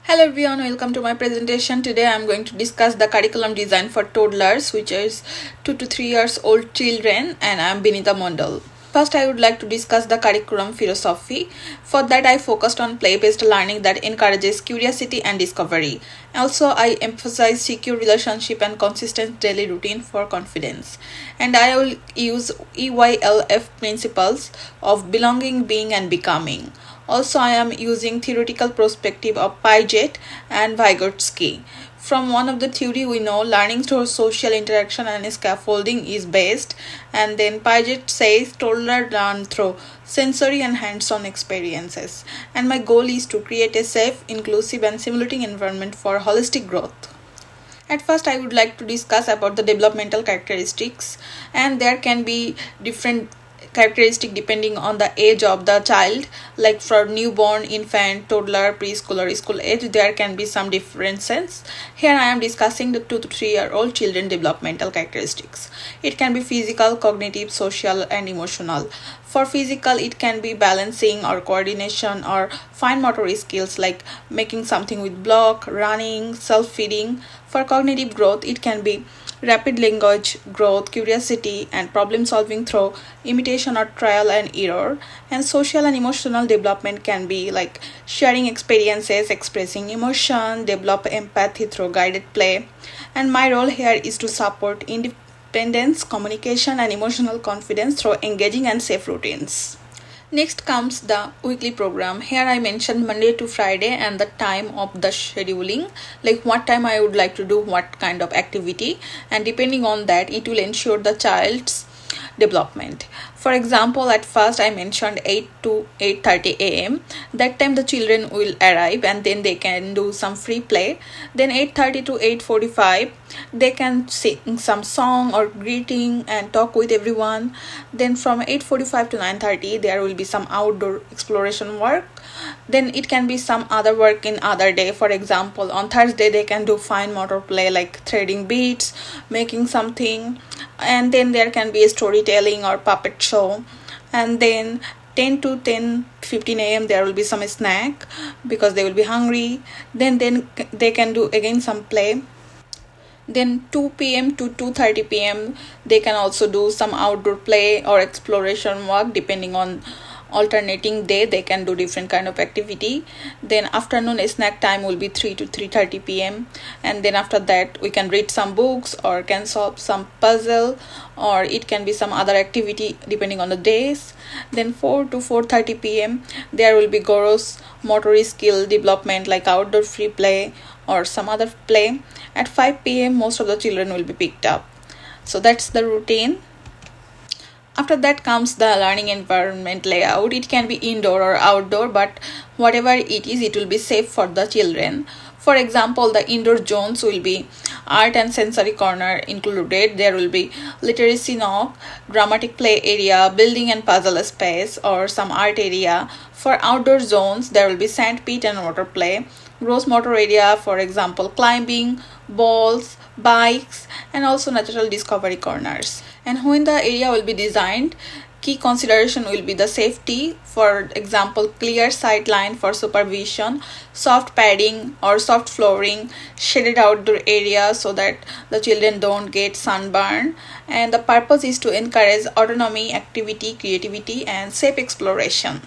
Hello everyone, welcome to my presentation. Today I am going to discuss the curriculum design for toddlers, which is 2 to 3 years old children, and I am Bineta Mondol. First, I would like to discuss the curriculum philosophy. For that, I focused on play-based learning that encourages curiosity and discovery. Also, I emphasize secure relationship and consistent daily routine for confidence. And I will use EYLF principles of belonging, being, and becoming. Also, I am using theoretical perspective of Piaget and Vygotsky. From one of the theory we know learning through social interaction and scaffolding is based, and then Piaget says toddlers learn through sensory and hands-on experiences, and my goal is to create a safe, inclusive and stimulating environment for holistic growth. At first, I would like to discuss about the developmental characteristics, and there can be different characteristic depending on the age of the child. Like for newborn, infant, toddler, preschool or school age, there can be some differences. Here I am discussing the 2 to 3 year old children developmental characteristics. It can be physical, cognitive, social and emotional. For physical, it can be balancing or coordination or fine motor skills like making something with block, running, self-feeding. For cognitive growth, it can be rapid language growth, curiosity and problem solving through imitation or trial and error. And social and emotional development can be like sharing experiences, expressing emotion, develop empathy through guided play. And my role here is to support independence, communication and emotional confidence through engaging and safe routines. Next comes the weekly program. Here I mentioned Monday to Friday and the time of the scheduling, like what time I would like to do what kind of activity, and depending on that it will ensure the child's development. For example, at first I mentioned 8 to 8:30 a.m. That time the children will arrive and then they can do some free play. Then 8:30 to 8:45 they can sing some song or greeting and talk with everyone. Then from 8:45 to 9:30 there will be some outdoor exploration work. Then it can be some other work in other day. For example, on Thursday they can do fine motor play like threading beads, making something, and then there can be a storytelling or puppet show. And then 10 to 10:15 a.m. there will be some snack because they will be hungry. Then they can do again some play. Then 2 p.m. to 2:30 p.m. they can also do some outdoor play or exploration work. Depending on alternating day they can do different kind of activity. Then afternoon snack time will be 3 to 3:30 p.m. and then after that we can read some books or can solve some puzzle, or it can be some other activity depending on the days. Then 4 to 4:30 p.m. there will be gross motor skill development like outdoor free play or some other play. At 5 p.m. most of the children will be picked up. So that's the routine. After that comes the learning environment layout. It can be indoor or outdoor, but whatever it is, it will be safe for the children. For example, the indoor zones will be art and sensory corner included. There will be literacy nook, dramatic play area, building and puzzle space or some art area. For outdoor zones, there will be sand pit and water play, gross motor area, for example, climbing, balls, bikes, and also natural discovery corners. And when the area will be designed, key consideration will be the safety. For example, clear sight line for supervision, soft padding or soft flooring, shaded outdoor area so that the children don't get sunburn. And the purpose is to encourage autonomy, activity, creativity, and safe exploration.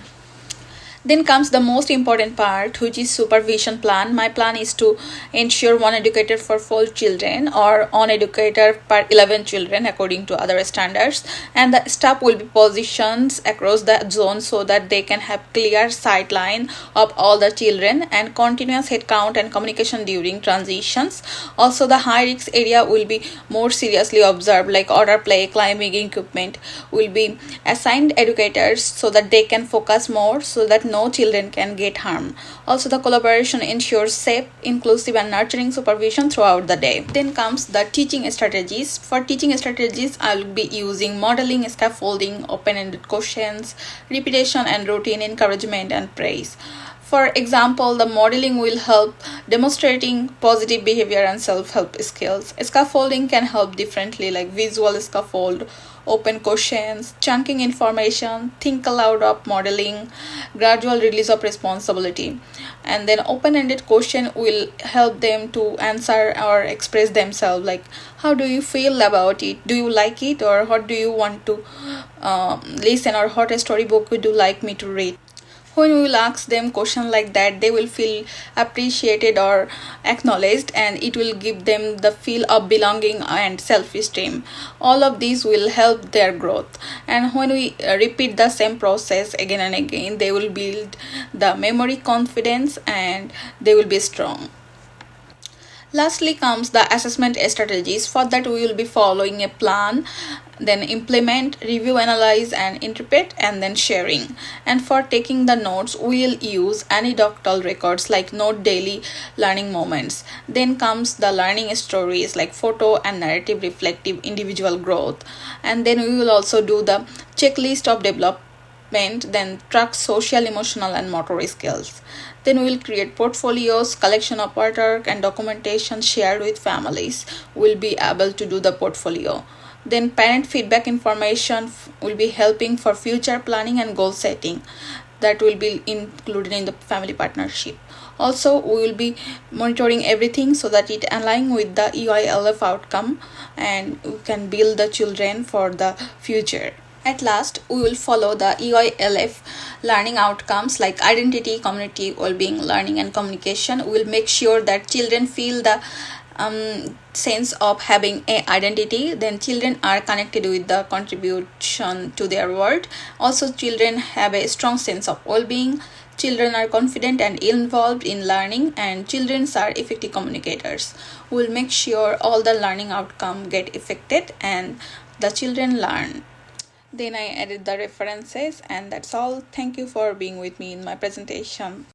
Then comes the most important part, which is supervision plan. My plan is to ensure one educator for 4 children or one educator per 11 children according to other standards, and the staff will be positioned across the zone so that they can have clear sight line of all the children and continuous head count and communication during transitions. Also, the high risk area will be more seriously observed, like order play, climbing equipment will be assigned educators so that they can focus more so that no children can get harmed. Also, the collaboration ensures safe, inclusive and nurturing supervision throughout the day. Then comes the teaching strategies. For teaching strategies, I will be using modeling, scaffolding, open-ended questions, repetition and routine, encouragement and praise. For example, the modeling will help demonstrating positive behavior and self-help skills. Scaffolding can help differently, like visual scaffold open questions, chunking information, think aloud of modeling, gradual release of responsibility. And then open-ended question will help them to answer or express themselves, like how do you feel about it, do you like it, or what do you want to listen, or what storybook would you like me to read. When we will ask them question like that, they will feel appreciated or acknowledged, and it will give them the feel of belonging and self-esteem. All of these will help their growth, and when we repeat the same process again and again, they will build the memory, confidence, and they will be strong. Lastly comes the assessment strategies. For that, we will be following a plan, then implement, review, analyze, and interpret, and then sharing. And for taking the notes, we will use anecdotal records like note daily learning moments. Then comes the learning stories like photo and narrative reflective individual growth. And then we will also do the checklist of development, then track social, emotional, and motor skills. Then we will create portfolios, collection of artwork, and documentation shared with families. We'll be able to do the portfolio. Then parent feedback information will be helping for future planning and goal setting. That will be included in the family partnership. Also, we will be monitoring everything so that it align with the EYLF outcome, and we can build the children for the future. At last, we will follow the EYLF learning outcomes like identity, community, well-being, learning, and communication. We will make sure that children feel the sense of having a identity. Then children are connected with the contribution to their world. Also, children have a strong sense of well-being. Children are confident and involved in learning, and children are effective communicators. We will make sure all the learning outcome get affected and the children learn. Then I added the references, and that's all. Thank you for being with me in my presentation.